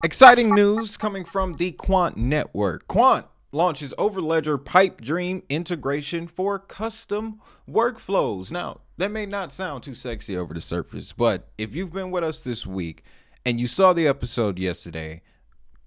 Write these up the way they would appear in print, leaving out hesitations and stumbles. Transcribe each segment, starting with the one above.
Exciting news coming from the Quant network. Quant launches Overledger Pipe Dream integration for custom workflows. Now, that may not sound too sexy over the surface, but if you've been with us this week and you saw the episode yesterday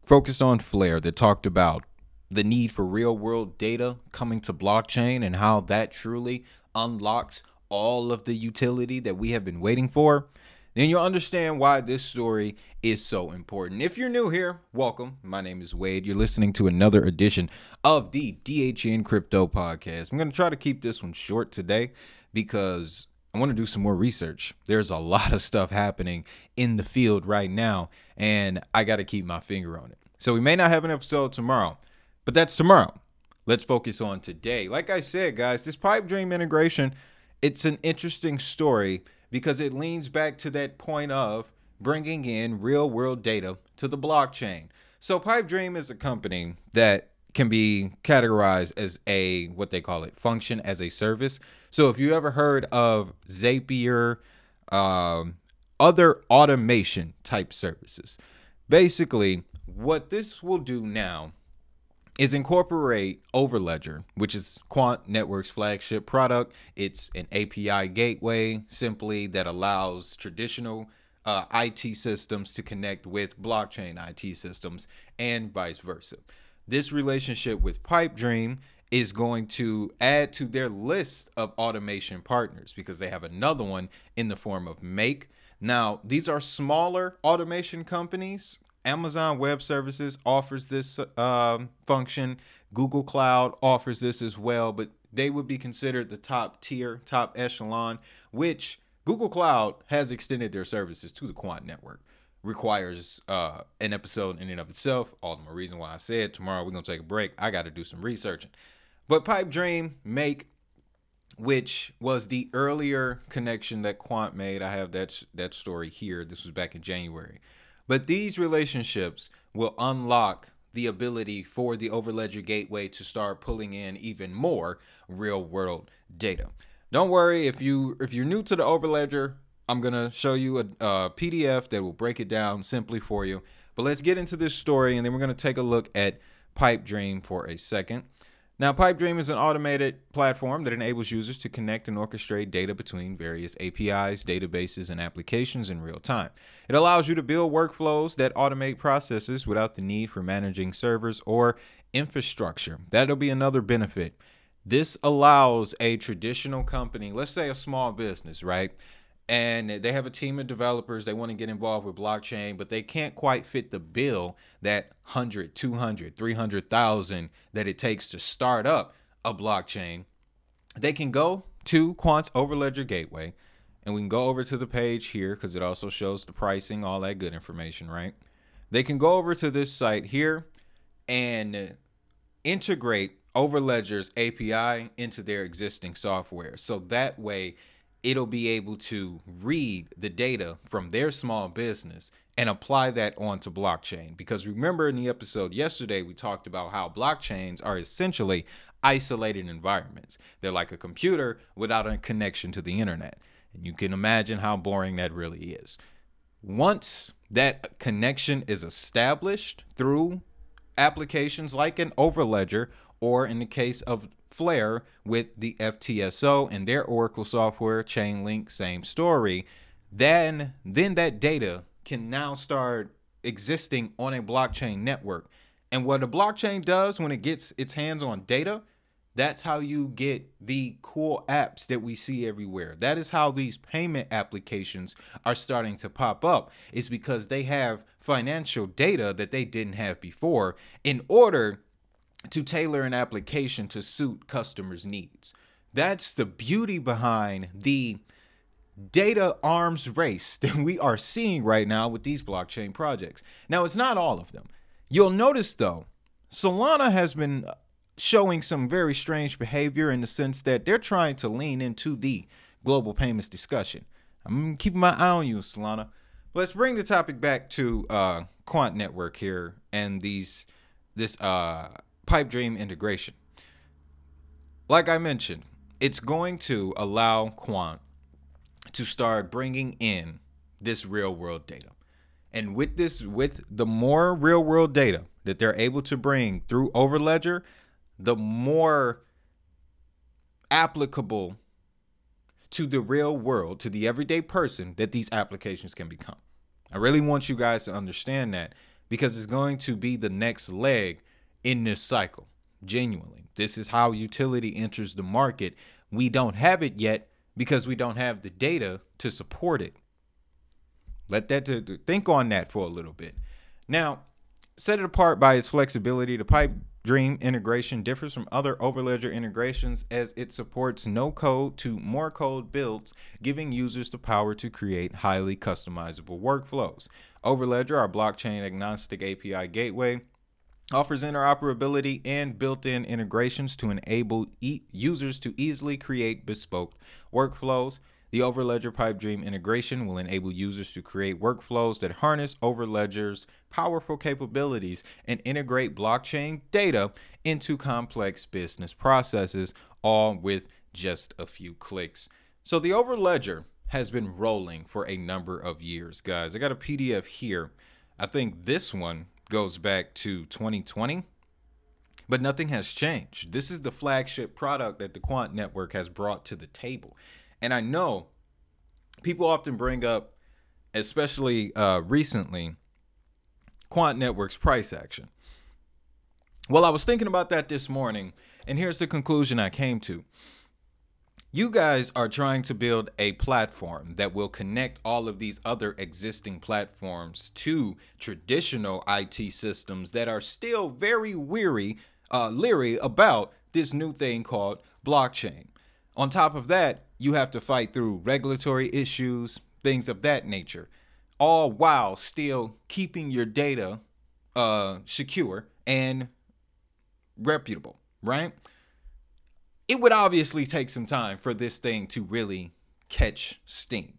focused on Flare that talked about the need for real world data coming to blockchain and how that truly unlocks all of the utility that we have been waiting for, then you'll understand why this story is so important. If you're new here, welcome. My name is Wade. You're listening to another edition of the DHN Crypto Podcast. I'm going to try to keep this one short today because I want to do some more research. There's a lot of stuff happening in the field right now, and I got to keep my finger on it. So we may not have an episode tomorrow, but that's tomorrow. Let's focus on today. Like I said, guys, this pipe dream integration, it's an interesting story because it leans back to that point of bringing in real world data to the blockchain. So Pipe Dream is a company that can be categorized as a, what they call it, function as a service. So if you ever heard of Zapier, other automation type services, basically what this will do now is incorporate Overledger, which is Quant Network's flagship product. It's an API gateway simply that allows traditional IT systems to connect with blockchain IT systems and vice versa. This relationship with Pipe Dream is going to add to their list of automation partners because they have another one in the form of Make. Now, these are smaller automation companies. Amazon Web Services offers this function. Google Cloud offers this as well, but they would be considered the top tier, top echelon, which Google Cloud has extended their services to the Quant network. Requires an episode in and of itself. All the more reason why I said tomorrow we're going to take a break. I got to do some researching. But Pipe Dream, Make, which was the earlier connection that Quant made. I have that story here. This was back in January. But these relationships will unlock the ability for the Overledger gateway to start pulling in even more real world data. Don't worry, if you're new to the Overledger, I'm going to show you a PDF that will break it down simply for you. But let's get into this story, and then we're going to take a look at Pipe Dream for a second. Now, Pipe Dream is an automated platform that enables users to connect and orchestrate data between various APIs, databases, and applications in real time. It allows you to build workflows that automate processes without the need for managing servers or infrastructure. That'll be another benefit. This allows a traditional company, let's say a small business, right? And they have a team of developers. They want to get involved with blockchain, but they can't quite fit the bill that 100, 200, 300,000 that it takes to start up a blockchain. They can go to Quant's Overledger Gateway, and we can go over to the page here because it also shows the pricing, all that good information, right? They can go over to this site here and integrate Overledger's API into their existing software. So that way, it'll be able to read the data from their small business and apply that onto blockchain. Because remember in the episode yesterday, we talked about how blockchains are essentially isolated environments. They're like a computer without a connection to the internet. And you can imagine how boring that really is. Once that connection is established through applications like an Overledger, or in the case of Flare with the FTSO and their Oracle software, Chainlink, same story, then that data can now start existing on a blockchain network. And what a blockchain does when it gets its hands on data, that's how you get the cool apps that we see everywhere. That is how these payment applications are starting to pop up. It's because they have financial data that they didn't have before in order to tailor an application to suit customers' needs. That's the beauty behind the data arms race that we are seeing right now with these blockchain projects. Now, it's not all of them. You'll notice, though, Solana has been showing some very strange behavior in the sense that they're trying to lean into the global payments discussion. I'm keeping my eye on you, Solana. Let's bring the topic back to Quant Network here and this Pipe Dream integration. Like I mentioned, it's going to allow Quant to start bringing in this real world data. And with the more real world data that they're able to bring through Overledger, the more applicable to the real world, to the everyday person, that these applications can become. I really want you guys to understand that, because it's going to be the next leg in this cycle. Genuinely, this is how utility enters the market. We don't have it yet because we don't have the data to support it. Let that think on that for a little bit. Now, set it apart by its flexibility. The Pipe Dream integration differs from other Overledger integrations as it supports no code to more code builds, giving users the power to create highly customizable workflows. Overledger, our blockchain agnostic API gateway, offers interoperability and built-in integrations to enable users to easily create bespoke workflows. The Overledger Pipe Dream integration will enable users to create workflows that harness Overledger's powerful capabilities and integrate blockchain data into complex business processes, all with just a few clicks. So the Overledger has been rolling for a number of years, guys. I got a PDF here. I think this one goes back to 2020, but nothing has changed. This is the flagship product that the Quant network has brought to the table. And I know people often bring up, especially recently, Quant network's price action. Well, I was thinking about that this morning, and here's the conclusion I came to. You guys are trying to build a platform that will connect all of these other existing platforms to traditional IT systems that are still very leery about this new thing called blockchain. On top of that, you have to fight through regulatory issues, things of that nature, all while still keeping your data secure and reputable, right? It would obviously take some time for this thing to really catch steam,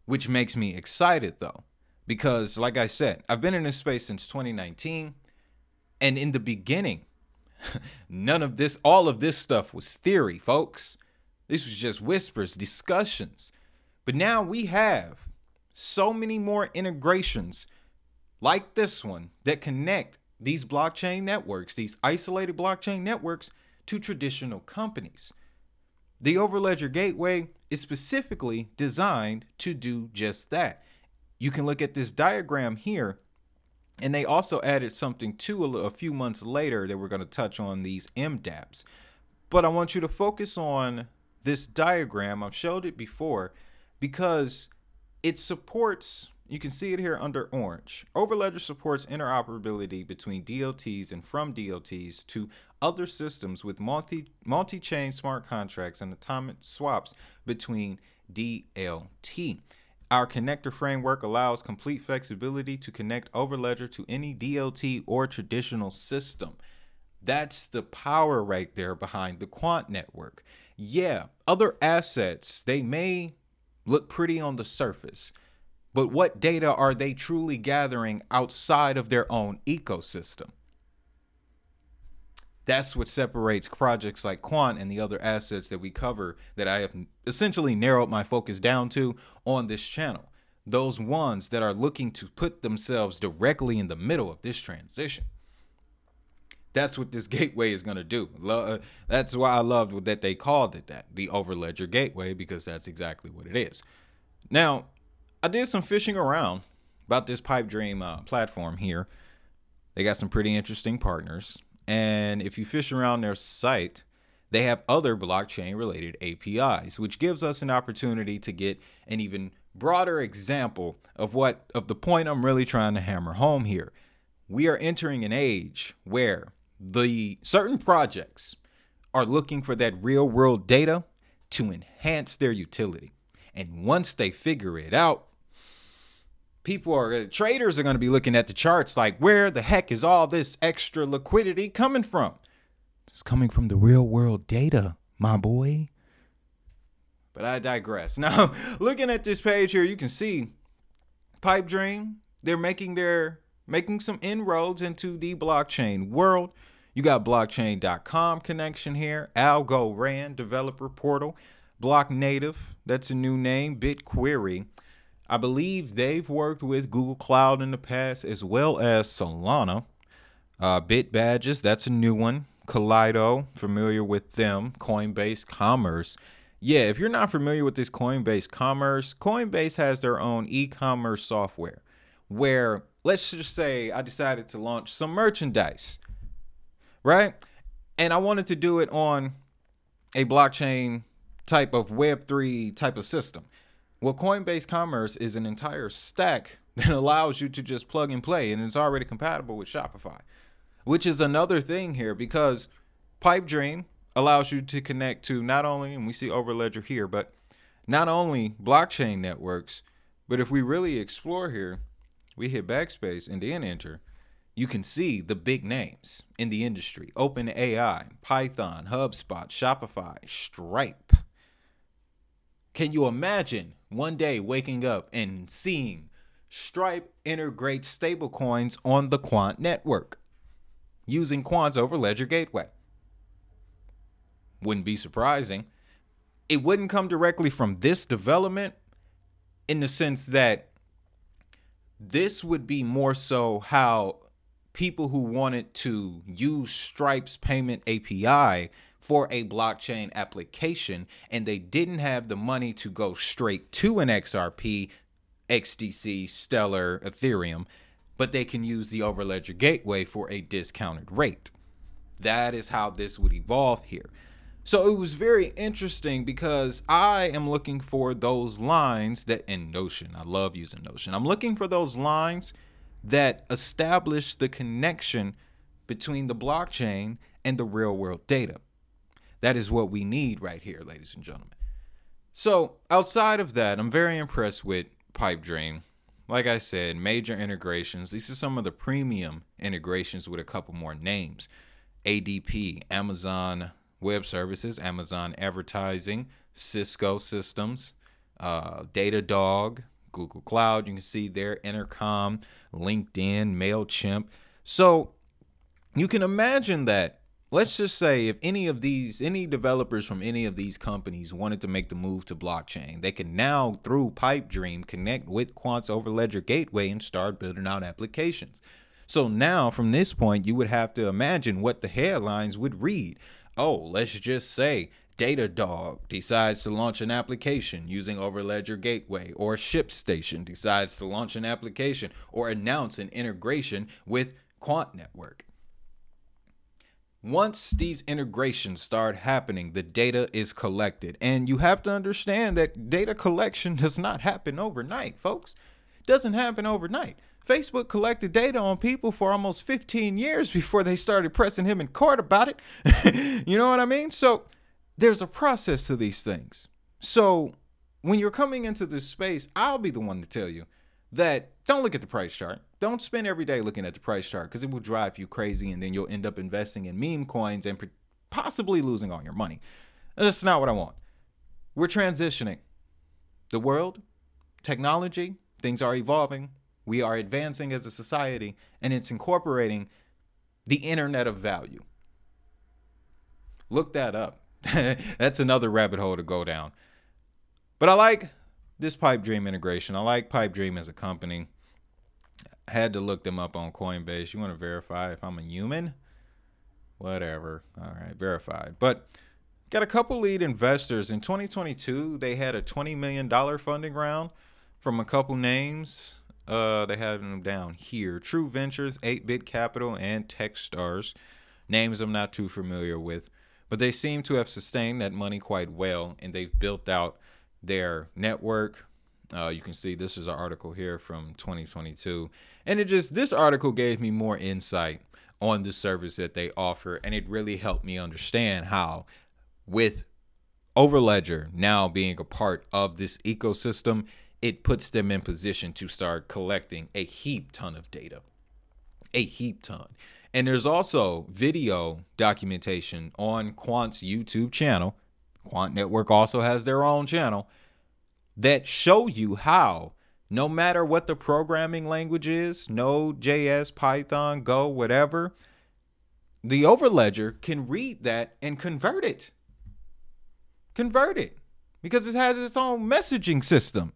which makes me excited though, because like I said, I've been in this space since 2019, and in the beginning, all of this stuff was theory, folks. This was just whispers, discussions. But now we have so many more integrations like this one that connect these blockchain networks, these isolated blockchain networks, to traditional companies. The Overledger Gateway is specifically designed to do just that. You can look at this diagram here, and they also added something to a few months later that we're going to touch on, these MDApps. But I want you to focus on this diagram. I've showed it before because it supports, you can see it here under orange. Overledger supports interoperability between DLTs and from DLTs to other systems with multi-chain smart contracts and atomic swaps between DLT. Our connector framework allows complete flexibility to connect Overledger to any DLT or traditional system. That's the power right there behind the Quant network. Yeah, other assets, they may look pretty on the surface, but what data are they truly gathering outside of their own ecosystem? That's what separates projects like Quant and the other assets that we cover, that I have essentially narrowed my focus down to on this channel. Those ones that are looking to put themselves directly in the middle of this transition. That's what this gateway is going to do. That's why I loved that they called it that, the Overledger Gateway, because that's exactly what it is. Now, I did some fishing around about this Pipe Dream platform here. They got some pretty interesting partners. And if you fish around their site, they have other blockchain related APIs, which gives us an opportunity to get an even broader example of the point I'm really trying to hammer home here. We are entering an age where the certain projects are looking for that real world data to enhance their utility. And once they figure it out, traders are going to be looking at the charts like, where the heck is all this extra liquidity coming from? It's coming from the real world data, my boy. But I digress. Now, looking at this page here, you can see Pipe Dream, they're making some inroads into the blockchain world. You got blockchain.com connection here, Algorand developer portal, Block Native, that's a new name, BitQuery, I believe they've worked with Google Cloud in the past, as well as Solana. Bit Badges, that's a new one. Kaleido, familiar with them. Coinbase Commerce. Yeah, if you're not familiar with this Coinbase Commerce, Coinbase has their own e-commerce software where, let's just say I decided to launch some merchandise, right? And I wanted to do it on a blockchain type of Web3 type of system. Well, Coinbase Commerce is an entire stack that allows you to just plug and play, and it's already compatible with Shopify, which is another thing here because Pipedream allows you to connect to not only, and we see Overledger here, but not only blockchain networks, but if we really explore here, we hit backspace and then enter, you can see the big names in the industry: OpenAI, Python, HubSpot, Shopify, Stripe. Can you imagine one day waking up and seeing Stripe integrate stablecoins on the Quant network using Quant's Overledger gateway? Wouldn't be surprising. It wouldn't come directly from this development in the sense that this would be more so how people who wanted to use Stripe's payment API for a blockchain application and they didn't have the money to go straight to an XRP, XDC, Stellar, Ethereum, but they can use the Overledger gateway for a discounted rate. That is how this would evolve here. So it was very interesting because I am looking for those lines that in Notion, I love using Notion. I'm looking for those lines that establish the connection between the blockchain and the real world data. That is what we need right here, ladies and gentlemen. So outside of that, I'm very impressed with Pipedream. Like I said, major integrations. These are some of the premium integrations with a couple more names. ADP, Amazon Web Services, Amazon Advertising, Cisco Systems, Datadog, Google Cloud. You can see there, Intercom, LinkedIn, MailChimp. So you can imagine that, let's just say if any developers from any of these companies wanted to make the move to blockchain, they can now, through Pipedream, connect with Quant's Overledger gateway and start building out applications. So now from this point, you would have to imagine what the headlines would read. Oh, let's just say Datadog decides to launch an application using Overledger Gateway, or ShipStation decides to launch an application or announce an integration with Quant Network. Once these integrations start happening, the data is collected. And you have to understand that data collection does not happen overnight, folks. It doesn't happen overnight. Facebook collected data on people for almost 15 years before they started pressing him in court about it. You know what I mean? So there's a process to these things. So when you're coming into this space, I'll be the one to tell you that don't look at the price chart. Don't spend every day looking at the price chart because it will drive you crazy and then you'll end up investing in meme coins and possibly losing all your money. That's not what I want. We're transitioning. The world, technology, things are evolving. We are advancing as a society, and it's incorporating the Internet of Value. Look that up. That's another rabbit hole to go down. But I like this Pipedream integration. I like Pipedream as a company. I had to look them up on Coinbase. You want to verify if I'm a human? Whatever. All right, verified. But got a couple lead investors. In 2022, they had a $20 million funding round from a couple names. They had them down here: True Ventures, 8-Bit Capital, and Techstars. Names I'm not too familiar with, but they seem to have sustained that money quite well, and they've built out their network. You can see this is an article here from 2022, and this article gave me more insight on the service that they offer, and it really helped me understand how, with Overledger now being a part of this ecosystem, it puts them in position to start collecting a heap ton of data. A heap ton. And there's also video documentation on Quant's YouTube channel. Quant Network also has their own channel that show you how, no matter what the programming language is, Node.js, Python, Go, whatever, the Overledger can read that and convert it. Convert it. Because it has its own messaging system.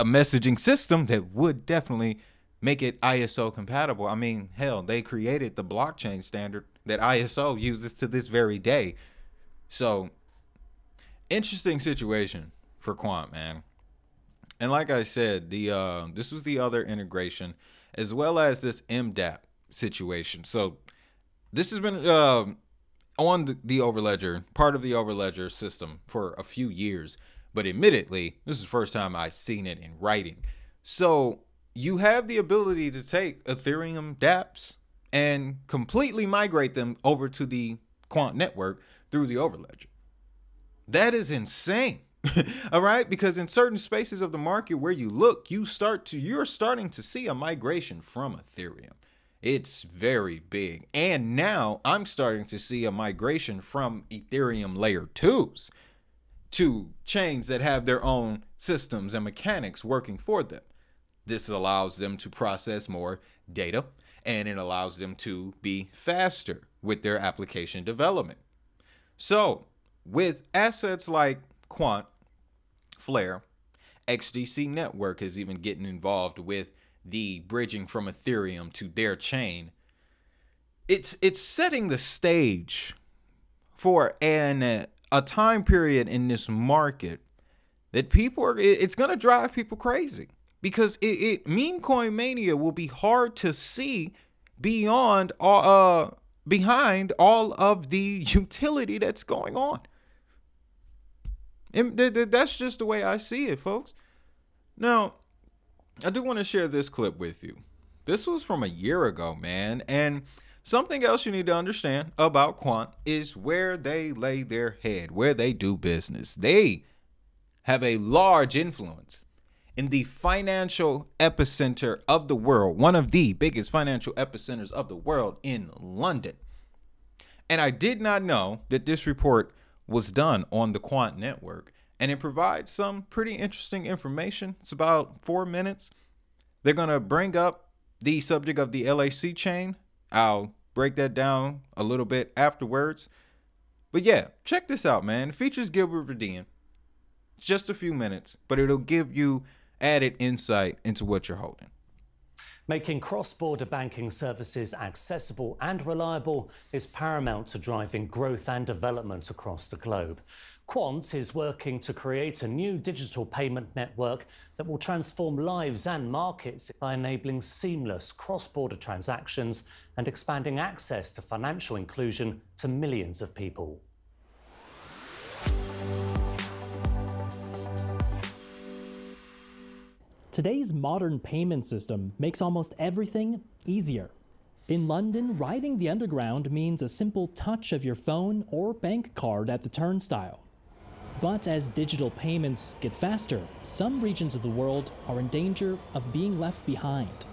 a messaging system that would definitely make it ISO compatible. I mean, hell, they created the blockchain standard that ISO uses to this very day. So, interesting situation for Quant, man. And like I said, this was the other integration, as well as this MDAP situation. So this has been on the Overledger, part of the Overledger system for a few years. But admittedly, this is the first time I've seen it in writing. So you have the ability to take Ethereum dApps and completely migrate them over to the Quant network through the Overledger. That is insane. All right, because in certain spaces of the market where you look, you're starting to see a migration from Ethereum. It's very big. And now I'm starting to see a migration from Ethereum layer 2s to chains that have their own systems and mechanics working for them. This allows them to process more data, and it allows them to be faster with their application development. So with assets like Quant, Flare, XDC Network is even getting involved with the bridging from Ethereum to their chain. It's setting the stage for a time period in this market that it's going to drive people crazy, because meme coin mania will be hard to see behind all of the utility that's going on. And that's just the way I see it, folks. Now, I do want to share this clip with you. This was from a year ago, man. And something else you need to understand about Quant is where they lay their head, where they do business. They have a large influence in the financial epicenter of the world, one of the biggest financial epicenters of the world in London. And I did not know that this report was done on the Quant network, and it provides some pretty interesting information. It's about 4 minutes. They're going to bring up the subject of the LAC chain. I'll break that down a little bit afterwards. But yeah, check this out, man. It features Gilbert Verdine. It's just a few minutes, but it'll give you added insight into what you're holding. Making cross-border banking services accessible and reliable is paramount to driving growth and development across the globe. Quant is working to create a new digital payment network that will transform lives and markets by enabling seamless cross-border transactions and expanding access to financial inclusion to millions of people. Today's modern payment system makes almost everything easier. In London, riding the underground means a simple touch of your phone or bank card at the turnstile. But as digital payments get faster, some regions of the world are in danger of being left behind.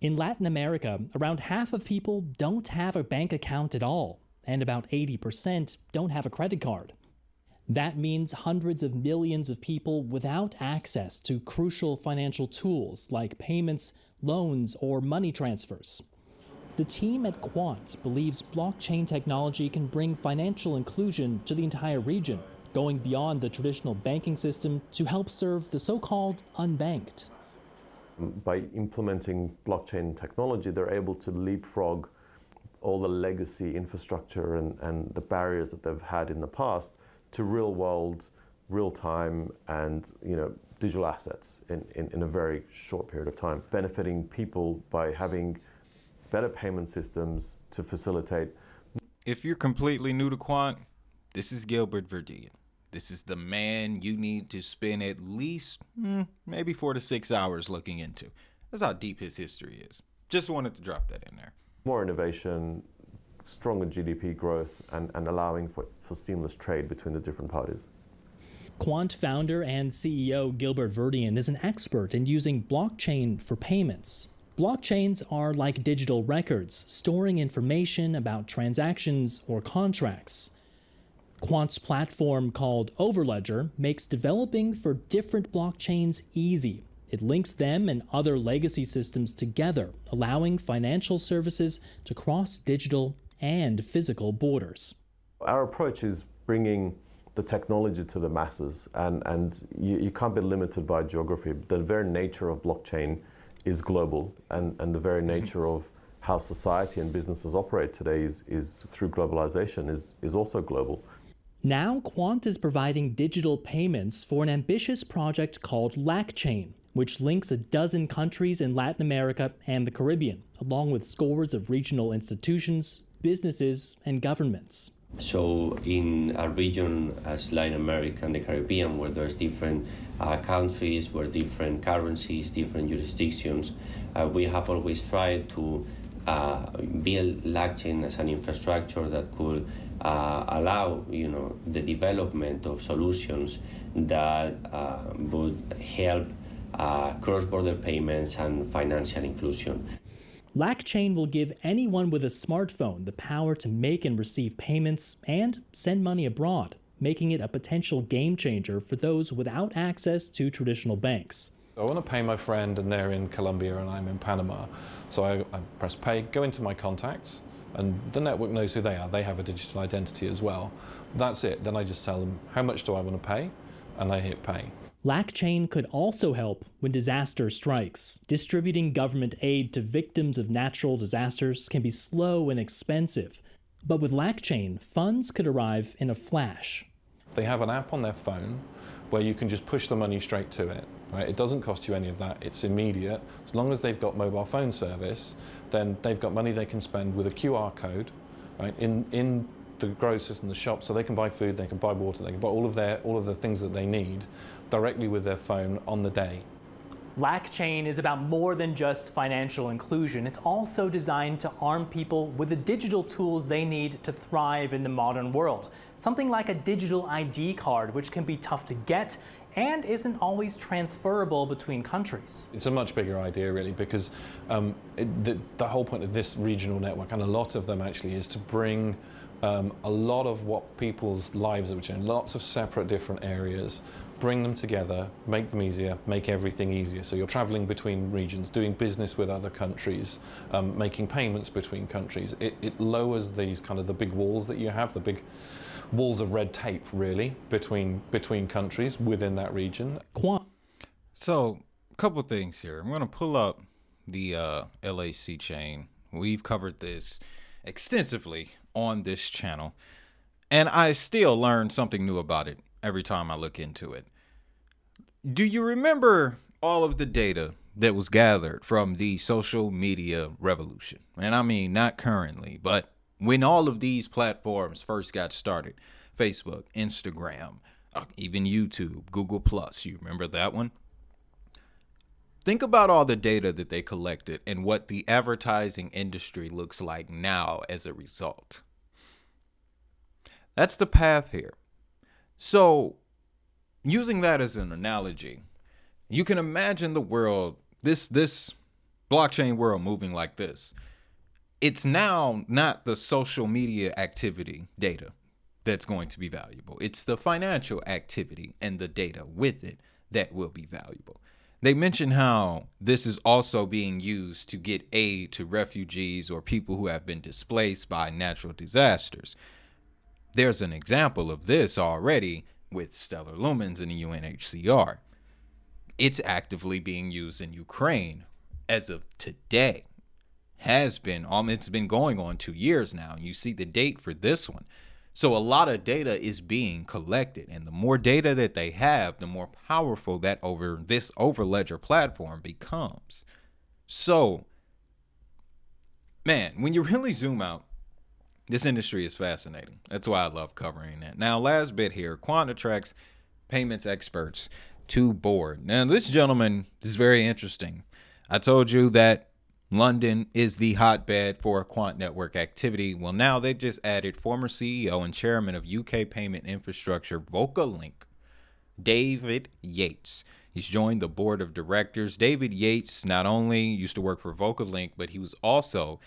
In Latin America, around half of people don't have a bank account at all, and about 80% don't have a credit card. That means hundreds of millions of people without access to crucial financial tools like payments, loans, or money transfers. The team at Quant believes blockchain technology can bring financial inclusion to the entire region, going beyond the traditional banking system to help serve the so-called unbanked. By implementing blockchain technology, they're able to leapfrog all the legacy infrastructure and the barriers that they've had in the past to real world, real time, and digital assets in a very short period of time, benefiting people by having better payment systems to facilitate. If you're completely new to Quant, this is Gilbert Verdine. This is the man you need to spend at least maybe 4 to 6 hours looking into. That's how deep his history is. Just wanted to drop that in there. More innovation, stronger GDP growth, and allowing for seamless trade between the different parties. Quant founder and CEO Gilbert Verdine is an expert in using blockchain for payments. Blockchains are like digital records, storing information about transactions or contracts. Quant's platform, called Overledger, makes developing for different blockchains easy. It links them and other legacy systems together, allowing financial services to cross digital and physical borders. Our approach is bringing the technology to the masses, and you can't be limited by geography. The very nature of blockchain is global, and the very nature of how society and businesses operate today is through globalization is also global. Now, Quant is providing digital payments for an ambitious project called LACchain, which links a dozen countries in Latin America and the Caribbean, along with scores of regional institutions, businesses, and governments. So in a region as Latin America and the Caribbean, where there's different countries, where different currencies, different jurisdictions, we have always tried to build LACchain as an infrastructure that could allow, the development of solutions that would help cross-border payments and financial inclusion. LACchain will give anyone with a smartphone the power to make and receive payments and send money abroad, making it a potential game changer for those without access to traditional banks. I want to pay my friend and they're in Colombia and I'm in Panama. So I press pay, go into my contacts, and the network knows who they are. They have a digital identity as well. That's it. Then I just tell them, how much do I want to pay? And I hit pay. LACchain could also help when disaster strikes. Distributing government aid to victims of natural disasters can be slow and expensive. But with LACchain, funds could arrive in a flash. They have an app on their phone where you can just push the money straight to it. Right? It doesn't cost you any of that. It's immediate. As long as they've got mobile phone service, then they've got money they can spend with a QR code, right, in the grocers and the shops, so they can buy food, they can buy water, they can buy all of the things that they need directly with their phone on the day. LACchain is about more than just financial inclusion. It's also designed to arm people with the digital tools they need to thrive in the modern world. Something like a digital ID card, which can be tough to get and isn't always transferable between countries. It's a much bigger idea, really, because the whole point of this regional network, and a lot of them actually, is to bring a lot of what people's lives are in lots of separate different areas, bring them together, make them easier, make everything easier. So you're traveling between regions, doing business with other countries, making payments between countries. It lowers these kind of the big walls that you have, the big walls of red tape, really, between countries within that region. So, a couple things here. I'm going to pull up the LAC chain. We've covered this extensively on this channel, and I still learn something new about it every time I look into it. Do you remember all of the data that was gathered from the social media revolution? And I mean, not currently, but when all of these platforms first got started, Facebook, Instagram, even YouTube, Google+, you remember that one? Think about all the data that they collected and what the advertising industry looks like now as a result. That's the path here. So, using that as an analogy, you can imagine the world, this blockchain world moving like this. It's now not the social media activity data that's going to be valuable. It's the financial activity and the data with it that will be valuable. They mention how this is also being used to get aid to refugees or people who have been displaced by natural disasters. There's an example of this already with Stellar Lumens and the UNHCR. It's actively being used in Ukraine as of today. Has been, it's been going on 2 years now, and you see the date for this one. So a lot of data is being collected, and the more data that they have, the more powerful that this Overledger platform becomes. So, man, when you really zoom out, this industry is fascinating. That's why I love covering that. Now, last bit here, Quant attracts payments experts to board. Now, this gentleman is very interesting. I told you that London is the hotbed for Quant network activity. Well, now they just added former CEO and chairman of UK payment infrastructure Vocalink, David Yates. He's joined the board of directors. David Yates not only used to work for Vocalink, but he was also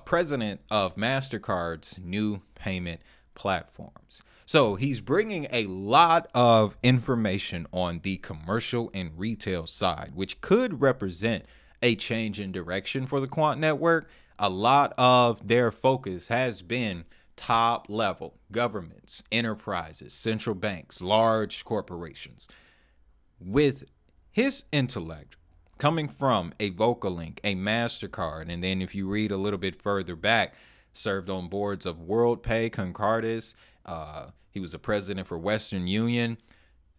president of MasterCard's new payment platforms. So he's bringing a lot of information on the commercial and retail side, which could represent a change in direction for the Quant network. A lot of their focus has been top level governments, enterprises, central banks, large corporations. With his intellect coming from a Vocalink, a MasterCard, and then if you read a little bit further back, served on boards of WorldPay, Concardis. He was a president for Western Union.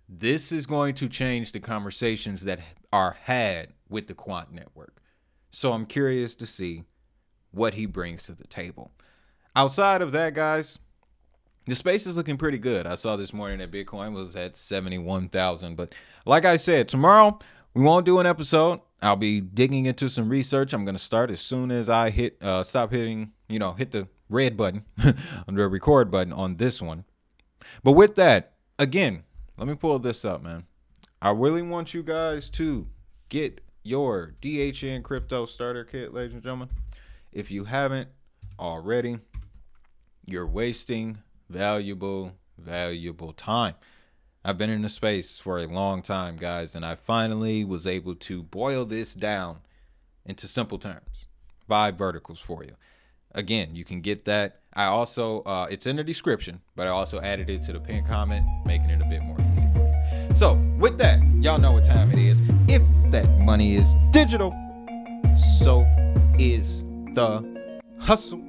This is going to change the conversations that are had with the Quant network. So I'm curious to see what he brings to the table. Outside of that, guys, the space is looking pretty good. I saw this morning that Bitcoin was at 71,000. But like I said, tomorrow we won't do an episode. I'll be digging into some research. I'm going to start as soon as I hit the red button, the record button on this one. But with that, again, let me pull this up, man. I really want you guys to get your DHN Crypto Starter Kit, ladies and gentlemen. If you haven't already, you're wasting valuable time. I've been in the space for a long time, guys, and I finally was able to boil this down into simple terms. 5 verticals for you. Again, you can get that. I also, it's in the description, but I also added it to the pinned comment, making it a bit more easy for you. So with that, y'all know what time it is. If that money is digital, so is the hustle.